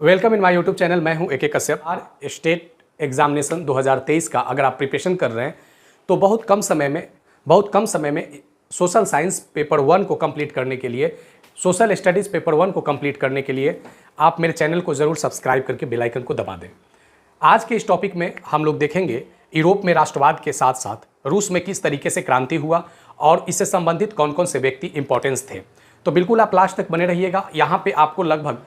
Welcome in my YouTube channel. मैं हूं A K. Kashyap. State examination 2023 का अगर आप प्रिपरेशन कर रहे हैं तो बहुत कम समय में सोशल साइंस पेपर 1 को कंप्लीट करने के लिए, सोशल स्टडीज़ पेपर 1 को कंप्लीट करने के लिए आप मेरे चैनल को ज़रूर सब्सक्राइब करके बेल आइकन को दबा दें। आज के इस टॉपिक में हम लोग देखेंगे यूरोप में राष्ट्रवाद के साथ साथ रूस में किस तरीके से क्रांति हुआ और इससे संबंधित कौन कौन से व्यक्ति इंपॉर्टेंस थे। तो बिल्कुल आप लास्ट तक बने रहिएगा। यहाँ पे आपको लगभग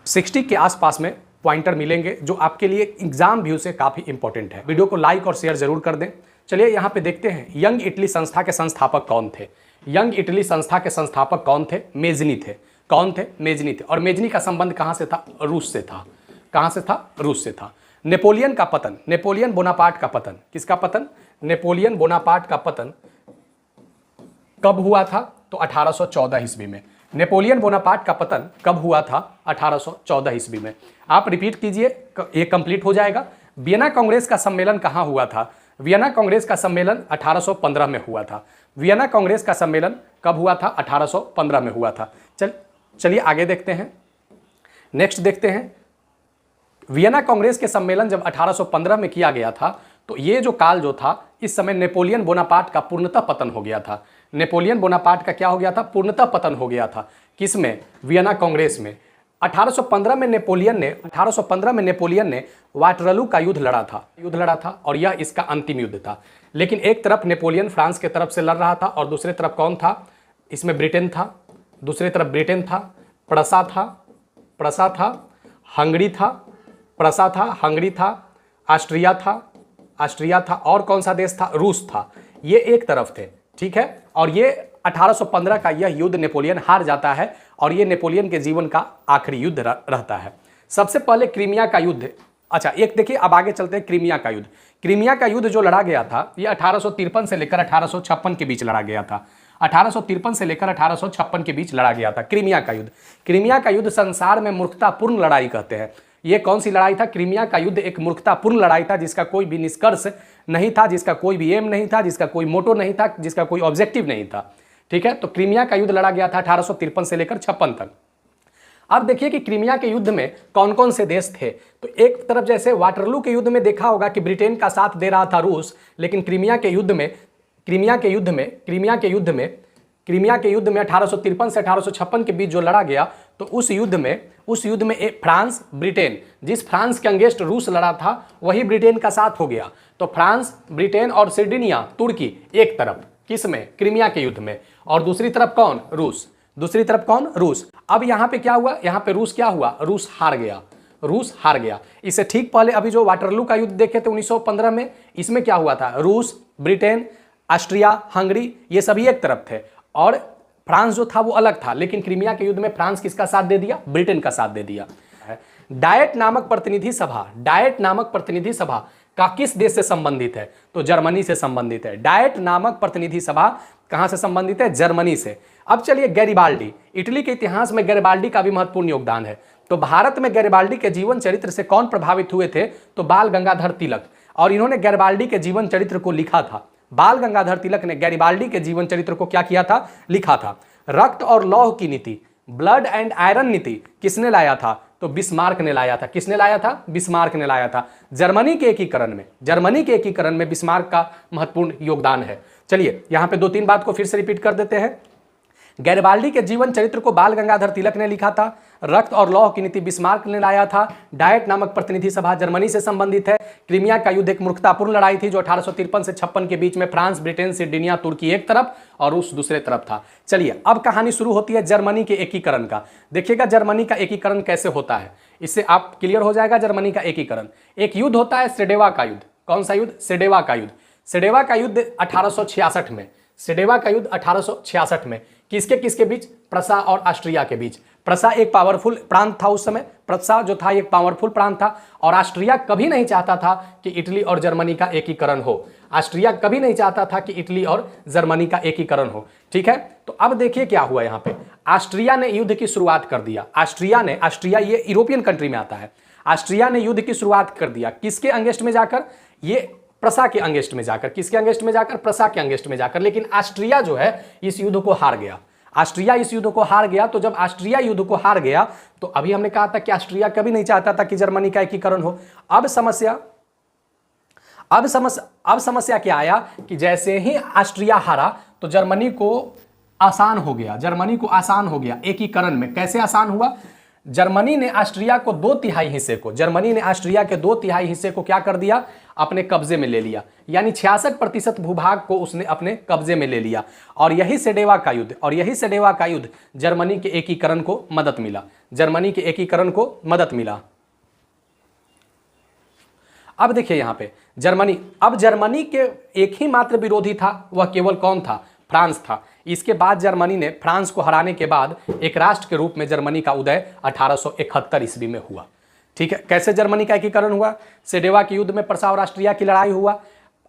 60 के आसपास में पॉइंटर मिलेंगे जो आपके लिए एग्जाम व्यू से काफ़ी इंपॉर्टेंट है। वीडियो को लाइक और शेयर जरूर कर दें। चलिए यहाँ पे देखते हैं यंग इटली संस्था के संस्थापक कौन थे। यंग इटली संस्था के संस्थापक कौन थे? मेजनी थे। कौन थे? मेजनी थे। और मेजनी का संबंध कहाँ से था? रूस से था। कहाँ से था? रूस से था। नेपोलियन का पतन, नेपोलियन बोनापार्ट का पतन, किसका पतन? नेपोलियन बोनापार्ट का पतन कब हुआ था? तो 1814 ईस्वी में। नेपोलियन बोनापार्ट का पतन कब हुआ था? 1814 ईस्वी में। आप रिपीट कीजिए, ये कंप्लीट हो जाएगा। वियना कांग्रेस का सम्मेलन कहाँ हुआ था? वियना कांग्रेस का सम्मेलन 1815 में हुआ था। वियना कांग्रेस का सम्मेलन कब हुआ था? 1815 में हुआ था। चलिए आगे देखते हैं। नेक्स्ट देखते हैं, वियना कांग्रेस के सम्मेलन जब 1815 में किया गया था तो ये जो काल जो था, इस समय नेपोलियन बोनापार्ट का पूर्णतः पतन हो गया था। नेपोलियन बोनापार्ट का क्या हो गया था? पूर्णतः पतन हो गया था। किसमें? वियना कांग्रेस में। 1815 में नेपोलियन ने वाटरलू का युद्ध लड़ा था और यह इसका अंतिम युद्ध था। लेकिन एक तरफ नेपोलियन फ्रांस के तरफ से लड़ रहा था और दूसरी तरफ कौन था? इसमें ब्रिटेन था। दूसरी तरफ ब्रिटेन था, प्रसा था, हंगरी था, ऑस्ट्रिया था और कौन सा देश था? रूस था। ये एक तरफ थे, ठीक है। और ये 1815 का यह युद्ध नेपोलियन हार जाता है और ये नेपोलियन के जीवन का आखिरी युद्ध रहता है। सबसे पहले क्रीमिया का युद्ध। अच्छा, एक देखिए, अब आगे चलते हैं। क्रीमिया का युद्ध, क्रीमिया का युद्ध जो लड़ा गया था ये 1853 से लेकर 1856 के बीच लड़ा गया था। 1853 से लेकर 1856 के बीच लड़ा गया था क्रीमिया का युद्ध। क्रीमिया का युद्ध संसार में मूर्खतापूर्ण लड़ाई कहते हैं। ये कौन सी लड़ाई था? क्रीमिया का युद्ध एक मूर्खतापूर्ण लड़ाई था जिसका कोई भी निष्कर्ष नहीं था, जिसका कोई भी एम नहीं था, जिसका कोई मोटो नहीं था, जिसका कोई ऑब्जेक्टिव नहीं था, ठीक है। तो क्रीमिया का युद्ध लड़ा गया था 1853 से लेकर 56 तक। अब देखिए कि क्रीमिया के युद्ध में कौन कौन से देश थे। तो एक तरफ जैसे वाटरलू के युद्ध में देखा होगा कि ब्रिटेन का साथ दे रहा था रूस, लेकिन क्रीमिया के युद्ध में 1853 से 1856 के बीच जो लड़ा गया, तो उस युद्ध में एक फ्रांस, ब्रिटेन, जिस फ्रांस के अगेंस्ट रूस लड़ा था वही ब्रिटेन का साथ हो गया। तो फ्रांस, ब्रिटेन और सिर्डिनिया, तुर्की एक तरफ, किसमें? क्रीमिया के युद्ध में। और दूसरी तरफ कौन? रूस। दूसरी तरफ कौन? रूस। अब यहाँ पे क्या हुआ? यहाँ पे रूस क्या हुआ? रूस हार गया। इससे ठीक पहले अभी जो वाटरलू का युद्ध देखे थे 1915 में, इसमें क्या हुआ था? रूस, ब्रिटेन, ऑस्ट्रिया, हंगरी, ये सभी एक तरफ थे और फ्रांस जो था वो अलग था। लेकिन क्रीमिया के युद्ध में फ्रांस किसका साथ दे दिया? ब्रिटेन का साथ दे दिया। डायट नामक प्रतिनिधि सभा का किस देश से संबंधित है? तो जर्मनी से संबंधित है। डायट नामक प्रतिनिधि सभा कहां से संबंधित है? जर्मनी से। अब चलिए गैरिबाल्डी, इटली के इतिहास में गैरिबाल्डी का भी महत्वपूर्ण योगदान है। तो भारत में गैरिबाल्डी के जीवन चरित्र से कौन प्रभावित हुए थे? तो बाल गंगाधर तिलक। और इन्होंने गैरिबाल्डी के जीवन चरित्र को लिखा था। बाल गंगाधर तिलक ने गैरिबाल्डी के जीवन चरित्र को क्या किया था? लिखा था। रक्त और लौह की नीति, ब्लड एंड आयरन नीति किसने लाया था? तो बिस्मार्क ने लाया था। किसने लाया था? बिस्मार्क ने लाया था। जर्मनी के एकीकरण में बिस्मार्क का महत्वपूर्ण योगदान है। चलिए यहाँ पे 2-3 बात को फिर से रिपीट कर देते हैं। गैरिबाल्डी के जीवन चरित्र को बाल गंगाधर तिलक ने लिखा था। रक्त और लौह की नीति बिस्मार्क ने लाया था। डायट नामक प्रतिनिधि सभा जर्मनी से संबंधित है। क्रीमिया का युद्ध एक मूर्खतापूर्ण लड़ाई थी जो 1853 से 56 के बीच में फ्रांस, ब्रिटेन, सिर्डिनिया, तुर्की एक तरफ और रूस दूसरे तरफ था। चलिए अब कहानी शुरू होती है जर्मनी के एकीकरण का। देखिएगा जर्मनी का एकीकरण कैसे होता है, इससे आप क्लियर हो जाएगा जर्मनी का एकीकरण। एक युद्ध होता है सेडेवा का युद्ध। कौन सा युद्ध? सेडेवा का युद्ध। सेडेवा का युद्ध 1866 में। सेडेवा का युद्ध 1866 में किसके बीच? प्रसा और ऑस्ट्रिया के बीच। प्रसा एक पावरफुल प्रांत था उस समय। प्रसा जो था एक पावरफुल प्रांत था और ऑस्ट्रिया कभी नहीं चाहता था कि इटली और जर्मनी का एकीकरण हो। ऑस्ट्रिया कभी नहीं चाहता था कि इटली और जर्मनी का एकीकरण हो, ठीक है। तो अब देखिए क्या हुआ यहाँ पे। ऑस्ट्रिया ने युद्ध की शुरुआत कर दिया। ऑस्ट्रिया ये यूरोपियन कंट्री में आता है। ऑस्ट्रिया ने युद्ध की शुरुआत कर दिया। किसके अगेंस्ट में जाकर? ये प्रसा के अगेंस्ट में जाकर। किसके अगेंस्ट में जाकर? प्रसा के अगेंस्ट में जाकर। लेकिन ऑस्ट्रिया जो है इस युद्ध को हार गया। ऑस्ट्रिया इस युद्ध को हार गया। तो जब ऑस्ट्रिया युद्ध को हार गया तो अभी हमने कहा था कि ऑस्ट्रिया कभी नहीं चाहता था कि जर्मनी का एकीकरण हो। अब समस्या क्या आया कि जैसे ही ऑस्ट्रिया हारा तो जर्मनी को आसान हो गया एकीकरण में। कैसे आसान हुआ? जर्मनी ने ऑस्ट्रिया के 2/3 हिस्से को क्या कर दिया? अपने कब्जे में ले लिया, यानी 66% भूभाग को उसने अपने कब्जे में ले लिया। और यही सेडेवा का युद्ध जर्मनी के एकीकरण को मदद मिला। अब देखिए यहां पे जर्मनी के एक ही मात्र विरोधी था, वह केवल कौन था? फ्रांस था। इसके बाद जर्मनी ने फ्रांस को हराने के बाद एक राष्ट्र के रूप में जर्मनी का उदय 1871 ईस्वी में हुआ। ठीक है, कैसे जर्मनी का एकीकरण हुआ? सेडेवा के युद्ध में प्रसा और ऑस्ट्रिया की लड़ाई हुआ,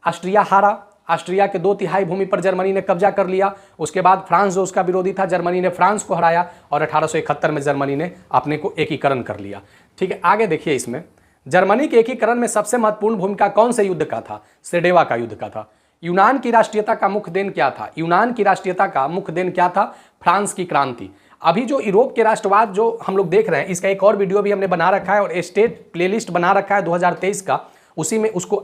ऑस्ट्रिया हारा, ऑस्ट्रिया के 2/3 भूमि पर जर्मनी ने कब्जा कर लिया। उसके बाद फ्रांस जो उसका विरोधी था, जर्मनी ने फ्रांस को हराया और 1871 में जर्मनी ने अपने को एकीकरण कर लिया। ठीक है, आगे देखिए इसमें जर्मनी के एकीकरण में सबसे महत्वपूर्ण भूमिका कौन से युद्ध का था? सेडेवा का युद्ध का था। यूनान की राष्ट्रीयता का मुख्य देन क्या था? फ्रांस की क्रांति। अभी जो यूरोप के राष्ट्रवाद जो हम लोग देख रहे हैं, इसका एक और वीडियो भी हमने बना रखा है और स्टेट प्लेलिस्ट बना रखा है 2023 का, उसी में उसको,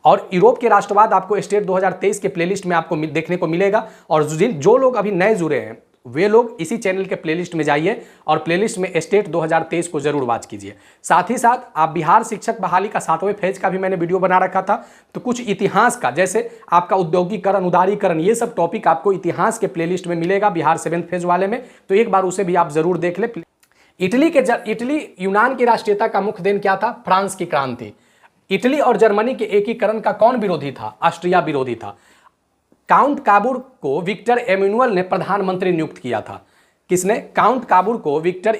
और यूरोप के राष्ट्रवाद आपको स्टेट 2023 के प्लेलिस्ट में आपको देखने को मिलेगा। और जो लोग अभी नए जुड़े हैं वे लोग इसी चैनल के प्लेलिस्ट में जाइए और प्लेलिस्ट में स्टेट 2023 को जरूर वॉच कीजिए। साथ ही साथ आप बिहार शिक्षक बहाली का 7वें फेज का भी मैंने वीडियो बना रखा था। तो कुछ इतिहास का, जैसे आपका औद्योगिकरण, उदारीकरण, ये सब टॉपिक आपको इतिहास के प्लेलिस्ट में मिलेगा बिहार 7th फेज वाले में, तो एक बार उसे भी आप जरूर देख ले। इटली यूनान की राष्ट्रीयता का मुख्य देन क्या था? फ्रांस की क्रांति। इटली और जर्मनी के एकीकरण का कौन विरोधी था? ऑस्ट्रिया विरोधी था। काउंट काबूर को विक्टर एमेनुअल ने प्रधानमंत्री नियुक्त किया था। किसने? काउंट काबूर को विक्टर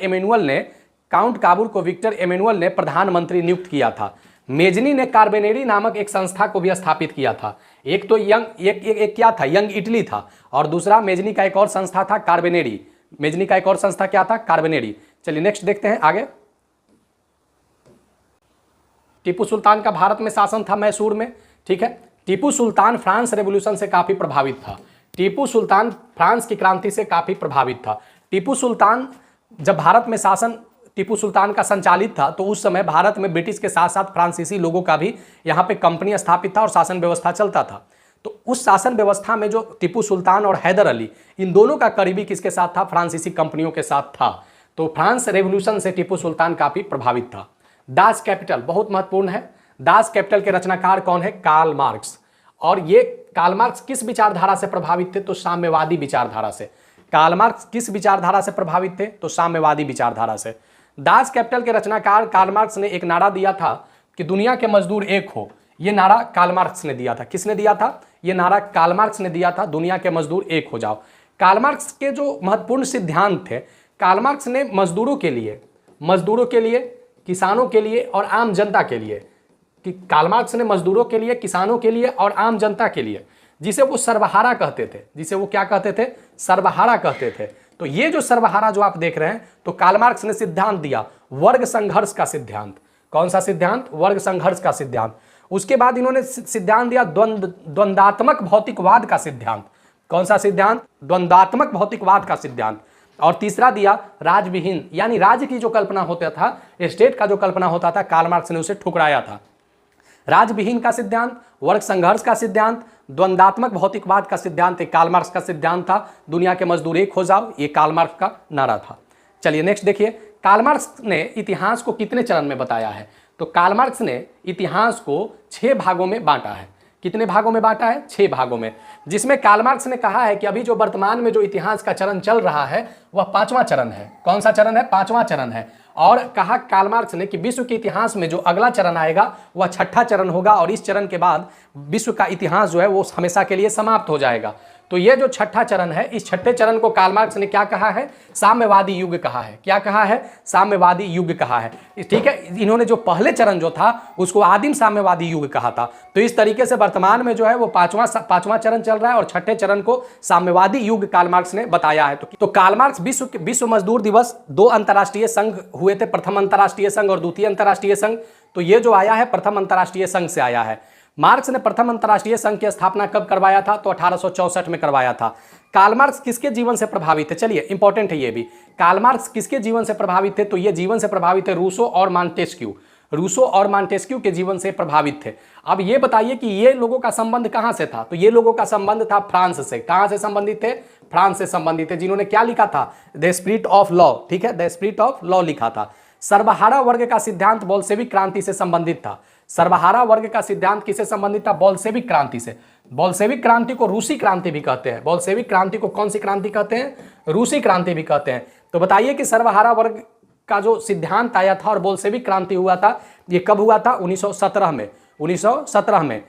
एमेनुअल ने प्रधानमंत्री नियुक्त किया था। मेजनी ने कार्बेनेरी नामक एक संस्था को भी स्थापित किया था। एक तो यंग इटली था और दूसरा मेजनी का एक और संस्था था कार्बेनेरी। मेजनी का एक और संस्था क्या था? कार्बेनेरी। चलिए नेक्स्ट देखते हैं आगे। टीपू सुल्तान का भारत में शासन था मैसूर में। ठीक है, टीपू सुल्तान फ्रांस रेवोल्यूशन से काफी प्रभावित था। टीपू सुल्तान फ्रांस की क्रांति से काफी प्रभावित था। टीपू सुल्तान जब भारत में शासन टीपू सुल्तान का संचालित था तो उस समय भारत में ब्रिटिश के साथ साथ फ्रांसीसी लोगों का भी यहाँ पे कंपनी स्थापित था और शासन व्यवस्था चलता था। तो उस शासन व्यवस्था में जो टीपू सुल्तान और हैदर अली, इन दोनों का करीबी किसके साथ था? फ्रांसीसी कंपनियों के साथ था। तो फ्रांस रेवोल्यूशन से टीपू सुल्तान काफी प्रभावित था। दास कैपिटल बहुत महत्वपूर्ण है। दास कैपिटल के रचनाकार कौन है? Karl Marx. और ये कार्ल मार्क्स किस विचारधारा से प्रभावित थे? तो साम्यवादी विचारधारा से। कार्ल मार्क्स किस विचारधारा से प्रभावित थे? तो साम्यवादी विचारधारा से। दास कैपिटल के रचनाकार कार्ल मार्क्स ने एक नारा दिया था कि दुनिया के मजदूर एक हो। ये नारा कार्ल मार्क्स ने दिया था। किसने दिया था? ये नारा कार्ल मार्क्स ने दिया था, दुनिया के मजदूर एक हो जाओ। कार्ल मार्क्स के जो महत्वपूर्ण सिद्धांत थे, कार्ल मार्क्स ने मजदूरों के लिए, किसानों के लिए और आम जनता के लिए, कि कार्ल मार्क्स ने मजदूरों के लिए, किसानों के लिए और आम जनता के लिए, जिसे वो सर्वहारा कहते थे, जिसे वो क्या कहते थे? सर्वहारा कहते थे। तो ये जो सर्वहारा जो आप देख रहे हैं, तो कार्ल मार्क्स ने सिद्धांत दिया वर्ग संघर्ष का सिद्धांत। कौन सा सिद्धांत? वर्ग संघर्ष का सिद्धांत। उसके बाद इन्होंने सिद्धांत दिया द्वंद्वात्मक भौतिकवाद का सिद्धांत। कौन सा सिद्धांत? द्वंद्वात्मक भौतिकवाद का सिद्धांत। और तीसरा दिया राजविहीन, यानी राज्य की जो कल्पना होता था, स्टेट का जो कल्पना होता था, कार्ल मार्क्स ने उसे ठुकराया था। राजविहीन का सिद्धांत, वर्ग संघर्ष का सिद्धांत, द्वंद्वात्मक भौतिकवाद का सिद्धांत एक कार्ल मार्क्स का सिद्धांत था। दुनिया के मजदूर एक हो जाओ, ये कार्ल मार्क्स का नारा था। चलिए नेक्स्ट देखिए, कार्ल मार्क्स ने इतिहास को कितने चरण में बताया है? तो कार्ल मार्क्स ने इतिहास को 6 भागों में बांटा है। कितने भागों में बांटा है? 6 भागों में, जिसमें कार्ल मार्क्स ने कहा है कि अभी जो वर्तमान में जो इतिहास का चरण चल रहा है वह 5वां चरण है। कौन सा चरण है? 5वां चरण है। और कहा कार्ल मार्क्स ने कि विश्व के इतिहास में जो अगला चरण आएगा वह 6ठा चरण होगा और इस चरण के बाद विश्व का इतिहास जो है वो हमेशा के लिए समाप्त हो जाएगा। तो ये जो 6ठा चरण है, इस 6ठे चरण को कार्ल मार्क्स ने क्या कहा है? साम्यवादी युग कहा है। क्या कहा है? साम्यवादी युग कहा है। ठीक है, इन्होंने जो पहले चरण जो था उसको आदिम साम्यवादी युग कहा था। तो इस तरीके से वर्तमान में जो है वो पांचवां चरण चल रहा है और 6ठे चरण को साम्यवादी युग कार्ल मार्क्स ने बताया है। तो कार्ल मार्क्स विश्व मजदूर दिवस 2 अंतर्राष्ट्रीय संघ हुए थे, प्रथम अंतर्राष्ट्रीय संघ और द्वितीय अंतर्राष्ट्रीय संघ। तो ये जो आया है प्रथम अंतर्राष्ट्रीय संघ से आया है। मार्क्स ने प्रथम अंतर्राष्ट्रीय संघ की स्थापना कब करवाया था? तो 1864 में करवाया था। कार्ल मार्क्स किसके जीवन से प्रभावित थे? चलिए इंपॉर्टेंट है ये भी। कार्ल मार्क्स किसके जीवन से प्रभावित थे? तो ये जीवन से प्रभावित थे रूसो और मॉन्टेस्क्यू। रूसो और मॉन्टेस्क्यू के जीवन से प्रभावित थे। अब ये बताइए कि ये लोगों का संबंध कहां से था? तो ये लोगों का संबंध था फ्रांस से। कहां से संबंधित थे? फ्रांस से संबंधित थे। जिन्होंने क्या लिखा था? The spirit of law. ठीक है, द स्पिरिट ऑफ लॉ लिखा था। सर्वहारा वर्ग का सिद्धांत बोल्शेविक क्रांति से संबंधित था। सर्वहारा वर्ग का सिद्धांत किससे संबंधित था? बोल्शेविक क्रांति से। बोल्शेविक क्रांति को रूसी क्रांति भी कहते हैं। बोल्शेविक क्रांति को कौन सी क्रांति कहते हैं? रूसी क्रांति भी कहते हैं। तो बताइए कि सर्वहारा वर्ग का जो सिद्धांत आया था और बोल्शेविक क्रांति हुआ था, ये कब हुआ था? 1917 में। 1917 में।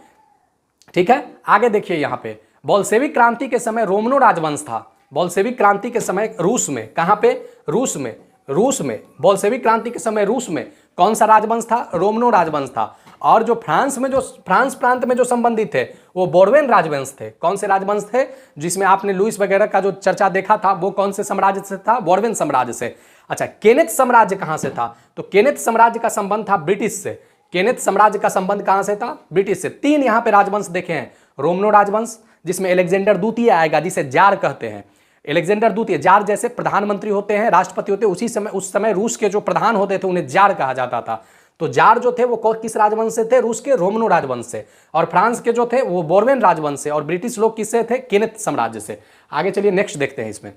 ठीक है, आगे देखिए यहां पे बोल्शेविक क्रांति के समय रोमनो राजवंश था। बोल्शेविक क्रांति के समय रूस में। कहां पे? रूस में। रूस में बोल्शेविक क्रांति के समय रूस में कौन सा राजवंश था? रोमनो राजवंश था। और जो फ्रांस प्रांत में जो संबंधित थे वो बोर्बन राजवंश थे। कौन से राजवंश थे? जिसमें आपने लुईस वगैरह का जो चर्चा देखा था वो कौन से साम्राज्य से था? बोर्बन साम्राज्य से। अच्छा, केनेथ साम्राज्य कहां से था? तो केनेथ साम्राज्य का संबंध था ब्रिटिश से। केनेथ साम्राज्य का संबंध कहां से था? ब्रिटिश से। 3 यहां पे राजवंश देखे हैं। रोमनो राजवंश, जिसमें अलेक्जेंडर द्वितीय आएगा, जिसे जार कहते हैं। अलेक्जेंडर द्वितीय, जार जैसे प्रधानमंत्री होते हैं, राष्ट्रपति होते हैं, उस समय रूस के जो प्रधान होते थे उन्हें जार कहा जाता था। तो जार जो थे वो किस राजवंश से थे? रूस के रोमनो राजवंश से। और फ्रांस के जो थे वो बोर्बन राजवंश से। और ब्रिटिश लोग किससे थे? केनेथ साम्राज्य से। आगे चलिए नेक्स्ट देखते हैं इसमें।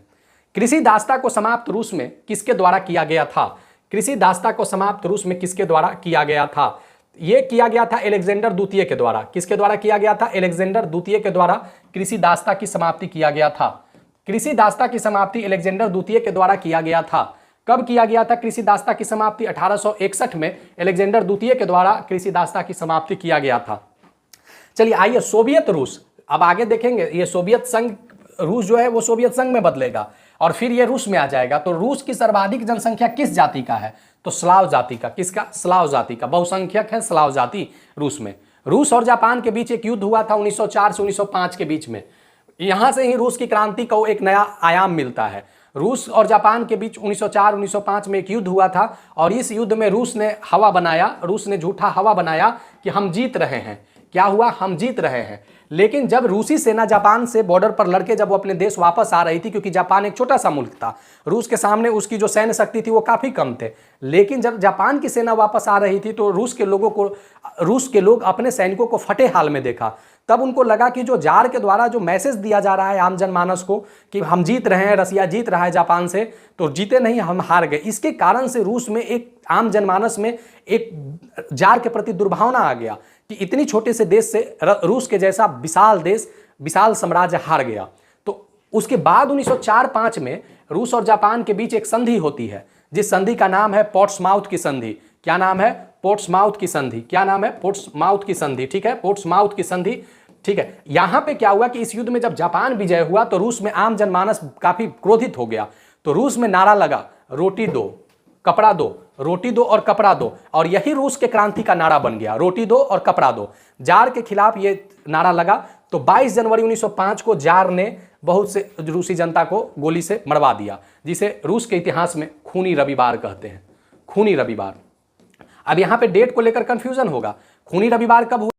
कृषि दासता को समाप्त रूस में किसके द्वारा किया गया था? कृषि दासता को समाप्त रूस में किसके द्वारा किया गया था? यह किया गया था अलेक्जेंडर द्वितीय के द्वारा। किसके द्वारा किया गया था? अलेक्जेंडर द्वितीय के द्वारा कृषि दासता की समाप्ति किया गया था। कृषि दासता की समाप्ति अलेक्जेंडर द्वितीय के द्वारा किया गया था। कब किया गया था कृषि दासता की समाप्ति? 1861 में अलेक्जेंडर द्वितीय के द्वारा कृषि दासता की समाप्ति किया गया था। चलिए आइए सोवियत रूस, अब आगे देखेंगे। ये सोवियत संघ, रूस जो है वो सोवियत संघ में बदलेगा और फिर ये रूस में आ जाएगा। तो रूस की सर्वाधिक जनसंख्या किस जाति का है? तो स्लाव जाति का। किसका? स्लाव जाति का। बहुसंख्यक है स्लाव जाति रूस में। रूस और जापान के बीच एक युद्ध हुआ था 1904 से 1905 के बीच में। यहां से ही रूस की क्रांति को एक नया आयाम मिलता है। रूस और जापान के बीच 1904-1905 में एक युद्ध हुआ था और इस युद्ध में रूस ने हवा बनाया, रूस ने झूठा हवा बनाया कि हम जीत रहे हैं। क्या हुआ? हम जीत रहे हैं। लेकिन जब रूसी सेना जापान से बॉर्डर पर लड़के जब वो अपने देश वापस आ रही थी, क्योंकि जापान एक छोटा सा मुल्क था, रूस के सामने उसकी जो सैन्य शक्ति थी वो काफ़ी कम थे। लेकिन जब जापान की सेना वापस आ रही थी तो रूस के लोग अपने सैनिकों को फटे हाल में देखा। तब उनको लगा कि जो जार के द्वारा जो मैसेज दिया जा रहा है आम जनमानस को कि हम जीत रहे हैं, रसिया जीत रहा है जापान से, तो जीते नहीं, हम हार गए। इसके कारण से रूस में एक आम जनमानस में एक जार के प्रति दुर्भावना आ गया कि इतनी छोटे से देश से रूस के जैसा विशाल देश, विशाल साम्राज्य हार गया। तो उसके बाद 1904-05 में रूस और जापान के बीच एक संधि होती है, जिस संधि का नाम है पोर्ट्समाउथ की संधि। क्या नाम है? पोर्ट्समाउथ की संधि। क्या नाम है? पोर्ट्समाउथ की संधि। ठीक है, पोर्ट्समाउथ की संधि। ठीक है, यहां पे क्या हुआ कि इस युद्ध में जब जापान विजय हुआ तो रूस में आम जनमानस काफी क्रोधित हो गया। तो रूस में नारा लगा, रोटी दो कपड़ा दो, रोटी दो और कपड़ा दो। और यही रूस के क्रांति का नारा बन गया, रोटी दो और कपड़ा दो। जार के खिलाफ ये नारा लगा। तो 22 जनवरी 1905 को जार ने बहुत से रूसी जनता को गोली से मरवा दिया, जिसे रूस के इतिहास में खूनी रविवार कहते हैं। खूनी रविवार। अब यहां पे डेट को लेकर कंफ्यूजन होगा। खूनी रविवार कब हुआ?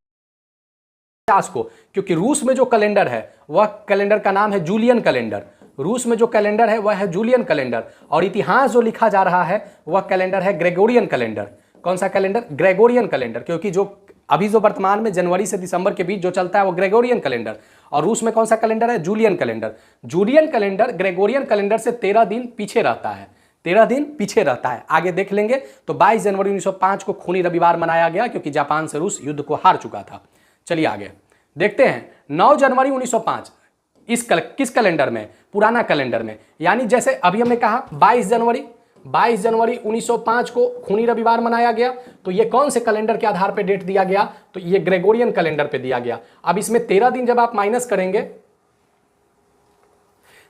को, क्योंकि रूस में जो कैलेंडर है वह कैलेंडर का नाम है जूलियन कैलेंडर। रूस में जो कैलेंडर है वह है जूलियन कैलेंडर और इतिहास जो लिखा जा रहा है वह कैलेंडर है ग्रेगोरियन कैलेंडर। कौन सा कैलेंडर? ग्रेगोरियन कैलेंडर, क्योंकि जो अभी जो वर्तमान में जनवरी से दिसंबर के बीच जो चलता है वो ग्रेगोरियन कैलेंडर। और रूस में कौन सा कैलेंडर है? Julian calendar. Julian calendar Gregorian calendar से 13 दिन पीछे रहता है। 13 दिन पीछे रहता है। आगे देख लेंगे। तो 22 जनवरी 1905 को खूनी रविवार मनाया गया, क्योंकि जापान से रूस युद्ध को हार चुका था। चलिए आगे देखते हैं। 9 जनवरी 1905 किस कैलेंडर में? पुराना कैलेंडर में। यानी जैसे अभी हमने कहा 22 जनवरी 1905 को खूनी रविवार मनाया गया, तो ये कौन से कैलेंडर के आधार पे डेट दिया गया? तो ये ग्रेगोरियन कैलेंडर पे दिया गया। अब इसमें 13 दिन जब आप माइनस करेंगे,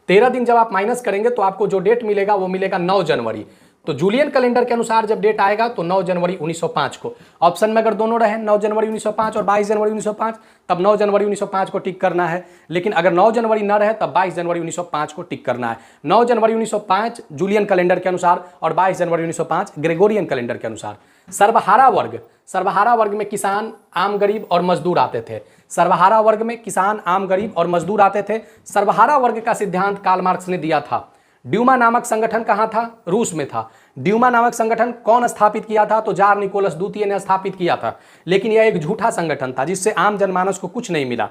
13 दिन जब आप माइनस करेंगे तो आपको जो डेट मिलेगा वो मिलेगा 9 जनवरी। तो जूलियन कैलेंडर के अनुसार जब डेट आएगा तो 9 जनवरी 1905 को। ऑप्शन में अगर दोनों रहे 9 जनवरी 1905 और 22 जनवरी 1905, तब 9 जनवरी 1905 को टिक करना है। लेकिन अगर 9 जनवरी न रहे तब 22 जनवरी 1905 को टिक करना है। 9 जनवरी 1905 जूलियन कैलेंडर के अनुसार और 22 जनवरी 1905 ग्रेगोरियन कैलेंडर के अनुसार। सर्वहारा वर्ग में किसान, आम गरीब और मजदूर आते थे। सर्वहारा वर्ग में किसान, आम गरीब और मजदूर आते थे। सर्वहारा वर्ग का सिद्धांत कार्ल मार्क्स ने दिया था। ड्यूमा नामक संगठन कहाँ था? रूस में था। ड्यूमा नामक संगठन कौन स्थापित किया था? तो जार निकोलस द्वितीय ने स्थापित किया था। लेकिन यह एक झूठा संगठन था जिससे आम जनमानस को कुछ नहीं मिला।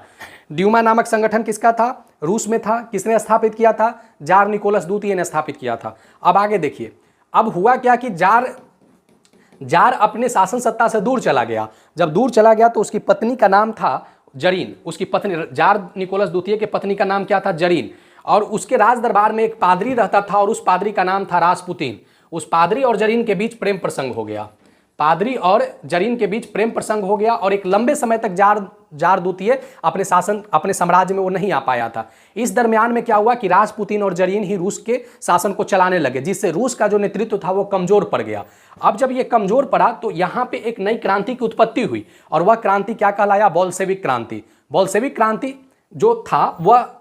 ड्यूमा नामक संगठन किसका था? रूस में था। किसने स्थापित किया था? जार निकोलस द्वितीय ने स्थापित किया था। अब आगे देखिए, अब हुआ क्या कि जार अपने शासन सत्ता से दूर चला गया। जब दूर चला गया तो उसकी पत्नी का नाम था जरीन। उसकी पत्नी, जार निकोलस द्वितीय के पत्नी का नाम क्या था? जरीन। और उसके राज दरबार में एक पादरी रहता था और उस पादरी का नाम था रासपुतीन। उस पादरी और जरीन के बीच प्रेम प्रसंग हो गया। पादरी और जरीन के बीच प्रेम प्रसंग हो गया और एक लंबे समय तक जार द्वितीय अपने साम्राज्य में वो नहीं आ पाया था। इस दरमियान में क्या हुआ कि रासपुतीन और जरीन ही रूस के शासन को चलाने लगे, जिससे रूस का जो नेतृत्व था वो कमजोर पड़ गया। अब जब ये कमजोर पड़ा तो यहाँ पे एक नई क्रांति की उत्पत्ति हुई और वह क्रांति क्या कहलाया? बोल्शेविक क्रांति। बोल्शेविक क्रांति जो था वह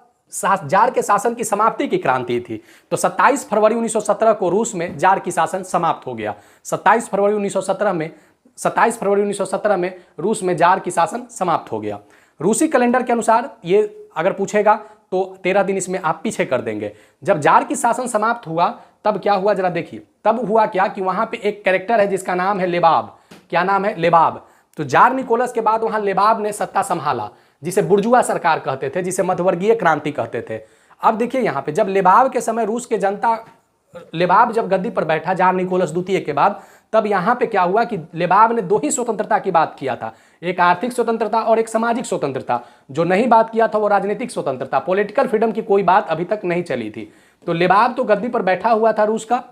जार के शासन की समाप्ति की क्रांति थी। तो 27 फरवरी 1917 को रूस में जार की शासन समाप्त हो गया। 27 फरवरी 1917 में रूस में जार की शासन समाप्त हो गया। रूसी कैलेंडर के अनुसार ये अगर पूछेगा तो 13 दिन इसमें आप पीछे कर देंगे। जब जार की शासन समाप्त हुआ तब क्या हुआ जरा देखिए। तब हुआ क्या कि वहां पे एक कैरेक्टर है जिसका नाम है लेबाब। क्या नाम है? लेबाब। तो जार निकोलस के बाद वहां लेबाब ने सत्ता संभाला, जिसे बुर्जुआ सरकार कहते थे, जिसे मध्यवर्गीय क्रांति कहते थे। अब देखिए यहाँ पे जब लेबाब के समय रूस के लेबाब जब गद्दी पर बैठा जार निकोलस द्वितीय के बाद, तब यहाँ पे क्या हुआ कि लेबाब ने दो ही स्वतंत्रता की बात किया था, एक आर्थिक स्वतंत्रता और एक सामाजिक स्वतंत्रता। जो नहीं बात किया था वो राजनीतिक स्वतंत्रता, पॉलिटिकल फ्रीडम की कोई बात अभी तक नहीं चली थी। तो लेबाब तो गद्दी पर बैठा हुआ था रूस का।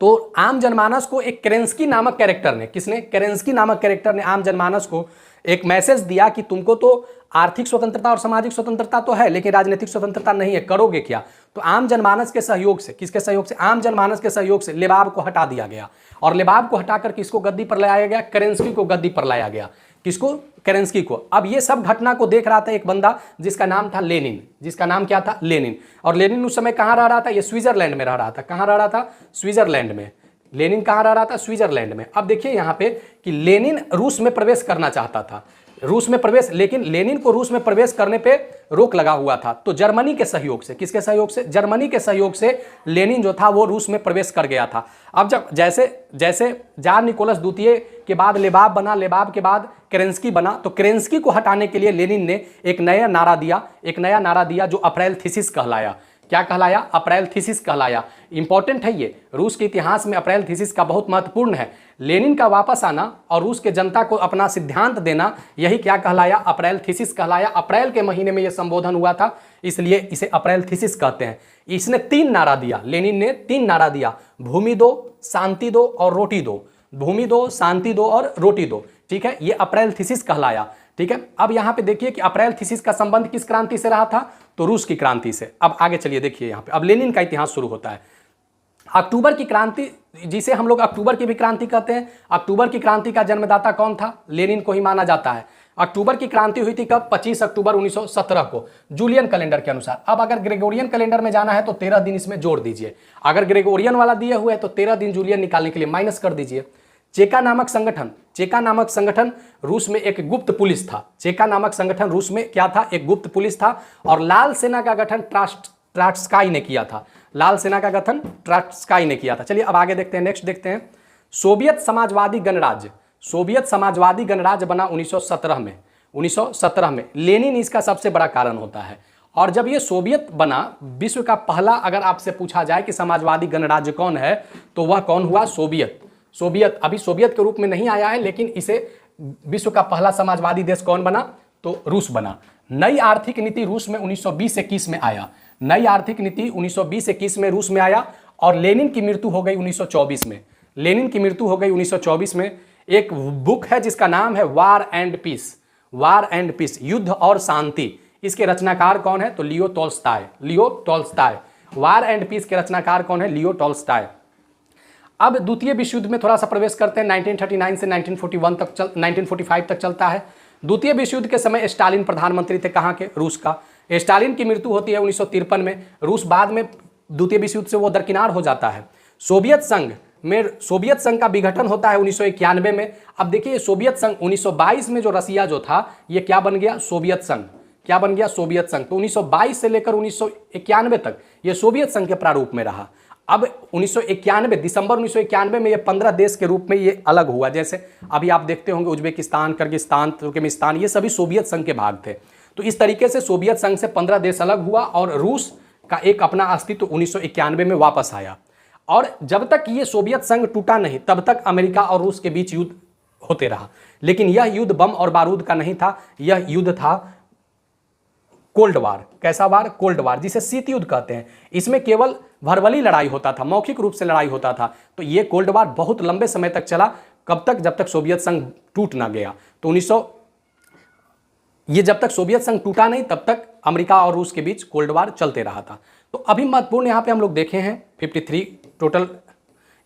तो आम जनमानस को एक केरेंस्की नामक कैरेक्टर ने, किसने? केरेंस्की नामक कैरेक्टर ने आम जनमानस को एक मैसेज दिया कि तुमको तो आर्थिक स्वतंत्रता और सामाजिक स्वतंत्रता तो है लेकिन राजनीतिक स्वतंत्रता नहीं है, करोगे क्या? तो आम जनमानस के सहयोग से, किसके सहयोग से? आम जनमानस के सहयोग से लेबाब को हटा दिया गया और लेबाब को हटाकर किसको गद्दी पर लाया गया? केरेंस्की को गद्दी पर लाया गया। किसको? केरेंस्की को। अब ये सब घटना को देख रहा था एक बंदा जिसका नाम था लेनिन। जिसका नाम क्या था? लेनिन। और लेनिन उस समय कहाँ रह रहा था? ये स्विट्जरलैंड में रह रहा था। कहाँ रह रहा था? स्विट्जरलैंड में। लेनिन कहाँ रह रहा था? स्विट्जरलैंड में। अब देखिए यहाँ पे कि लेनिन रूस में प्रवेश करना चाहता था, रूस में प्रवेश, लेकिन लेनिन को रूस में प्रवेश करने पे रोक लगा हुआ था। तो जर्मनी के सहयोग से, किसके सहयोग से? जर्मनी के सहयोग से लेनिन जो था वो रूस में प्रवेश कर गया था। अब जब जैसे जार निकोलस द्वितीय के बाद लेबाब बना, लेबाब के बाद केरेंस्की बना, तो केरेंस्की को हटाने के लिए लेनिन ने एक नया नारा दिया जो अप्रैल थीसिस कहलाया। क्या कहलाया? अप्रैल थीसिस कहलाया। इंपॉर्टेंट है ये, रूस के इतिहास में अप्रैल थीसिस का बहुत महत्वपूर्ण है। लेनिन का वापस आना और रूस के जनता को अपना सिद्धांत देना, यही क्या कहलाया? अप्रैल थीसिस कहलाया। अप्रैल के महीने में यह संबोधन हुआ था, इसलिए इसे अप्रैल थीसिस कहते हैं। इसने 3 नारा दिया, लेनिन ने 3 नारा दिया, भूमि दो, शांति दो और रोटी दो। भूमि दो, शांति दो और रोटी दो। ठीक है, ये अप्रैल थीसिस कहलाया। ठीक है, अब यहां पे देखिए कि अप्रैल थीसिस का संबंध किस क्रांति से रहा था? तो रूस की क्रांति से। अब आगे चलिए देखिए यहां पे, अब लेनिन का इतिहास शुरू होता है। अक्टूबर की क्रांति, जिसे हम लोग अक्टूबर की भी क्रांति कहते हैं, अक्टूबर की क्रांति का जन्मदाता कौन था? लेनिन को ही माना जाता है। अक्टूबर की क्रांति हुई थी कब? 25 अक्टूबर 1917 को जूलियन कैलेंडर के अनुसार। अब अगर ग्रेगोरियन कैलेंडर में जाना है तो 13 दिन इसमें जोड़ दीजिए। अगर ग्रेगोरियन वाला दिए हुए है तो 13 दिन जूलियन निकालने के लिए माइनस कर दीजिए। चेका नामक संगठन रूस में एक गुप्त पुलिस था। चेका नामक संगठन रूस में क्या था? एक गुप्त पुलिस था। और लाल सेना का गठन ट्राट्स्काई ने किया था। लाल सेना का गठन ट्राट्स्काई ने किया था। चलिए अब आगे देखते हैं, नेक्स्ट देखते हैं। सोवियत समाजवादी गणराज्य बना 1917 में। लेनिन इसका सबसे बड़ा कारण होता है। और जब ये सोवियत बना, विश्व का पहला, अगर आपसे पूछा जाए कि समाजवादी गणराज्य कौन है तो वह कौन हुआ? सोवियत अभी सोवियत के रूप में नहीं आया है, लेकिन इसे विश्व का पहला समाजवादी देश कौन बना? तो रूस बना। नई आर्थिक नीति रूस में 1920-21 में आया। नई आर्थिक नीति 1920-21 में रूस में आया और लेनिन की मृत्यु हो गई 1924 में। लेनिन की मृत्यु हो गई 1924 में। एक बुक है जिसका नाम है वार एंड पीस, युद्ध और शांति। इसके रचनाकार कौन है? तो Leo Tolstoy. War and peace के रचनाकार कौन है? Leo Tolstoy. अब द्वितीय विश्व युद्ध में थोड़ा सा प्रवेश करते हैं। 1939 से 1945 तक चलता है। द्वितीय विश्व युद्ध के समय स्टालिन प्रधानमंत्री थे, कहाँ के? रूस का। स्टालिन की मृत्यु होती है 1953 में। रूस बाद में द्वितीय विश्व युद्ध से वो दरकिनार हो जाता है। सोवियत संघ का विघटन होता है 1991 में। अब देखिए सोवियत संघ 1922 में जो रसिया जो था ये क्या बन गया? सोवियत संघ। क्या बन गया? सोवियत संघ। तो 1922 से लेकर 1991 तक ये सोवियत संघ के प्रारूप में रहा। अब 1991 दिसंबर 1991 में ये 15 देश के रूप में ये अलग हुआ। जैसे अभी आप देखते होंगे उज्बेकिस्तान, किर्गिस्तान, तुर्कमेनिस्तान, ये सभी सोवियत संघ के भाग थे। तो इस तरीके से सोवियत संघ से 15 देश अलग हुआ और रूस का एक अपना अस्तित्व 1991 में वापस आया। और जब तक ये सोवियत संघ टूटा नहीं तब तक अमेरिका और रूस के बीच युद्ध होते रहा। लेकिन यह युद्ध बम और बारूद का नहीं था, यह युद्ध था कोल्ड वार। कैसा वार? कोल्ड वार, जिसे शीत युद्ध कहते हैं। इसमें केवल वर्बली लड़ाई होता था, मौखिक रूप से लड़ाई होता था। तो ये कोल्ड वार बहुत लंबे समय तक चला। कब तक? जब तक सोवियत संघ टूट ना गया। तो जब तक सोवियत संघ टूटा नहीं तब तक अमेरिका और रूस के बीच कोल्ड वार चलते रहा था। तो अभी महत्वपूर्ण यहाँ पे हम लोग देखे हैं 53 टोटल,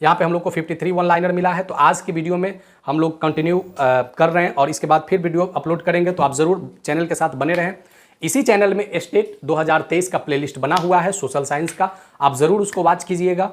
यहाँ पे हम लोग को 53 वन लाइनर मिला है। तो आज की वीडियो में हम लोग कंटिन्यू कर रहे हैं और इसके बाद फिर वीडियो अपलोड करेंगे। तो आप ज़रूर चैनल के साथ बने रहें। इसी चैनल में स्टेट 2023 का प्लेलिस्ट बना हुआ है सोशल साइंस का, आप ज़रूर उसको वॉच कीजिएगा।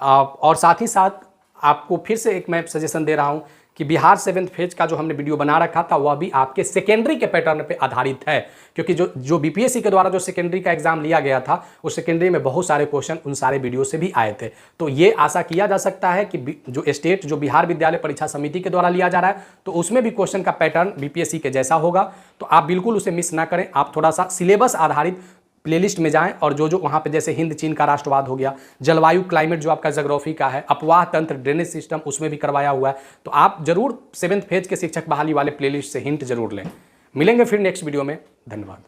और साथ ही साथ आपको फिर से एक मैं सजेशन दे रहा हूँ कि बिहार 7th फेज का जो हमने वीडियो बना रखा था वह भी आपके सेकेंडरी के पैटर्न पे आधारित है। क्योंकि जो बीपीएससी के द्वारा जो सेकेंडरी का एग्जाम लिया गया था उस सेकेंडरी में बहुत सारे क्वेश्चन उन सारे वीडियो से भी आए थे। तो ये आशा किया जा सकता है कि जो बिहार विद्यालय परीक्षा समिति के द्वारा लिया जा रहा है तो उसमें भी क्वेश्चन का पैटर्न बीपीएससी के जैसा होगा। तो आप बिल्कुल उसे मिस ना करें। आप थोड़ा सा सिलेबस आधारित प्लेलिस्ट में जाएं और जो वहाँ पे जैसे हिंद चीन का राष्ट्रवाद हो गया, जलवायु क्लाइमेट जो आपका ज्योग्राफी का है, अपवाह तंत्र, ड्रेनेज सिस्टम, उसमें भी करवाया हुआ है। तो आप जरूर 7th फेज के शिक्षक बहाली वाले प्लेलिस्ट से हिंट जरूर लें। मिलेंगे फिर नेक्स्ट वीडियो में। धन्यवाद।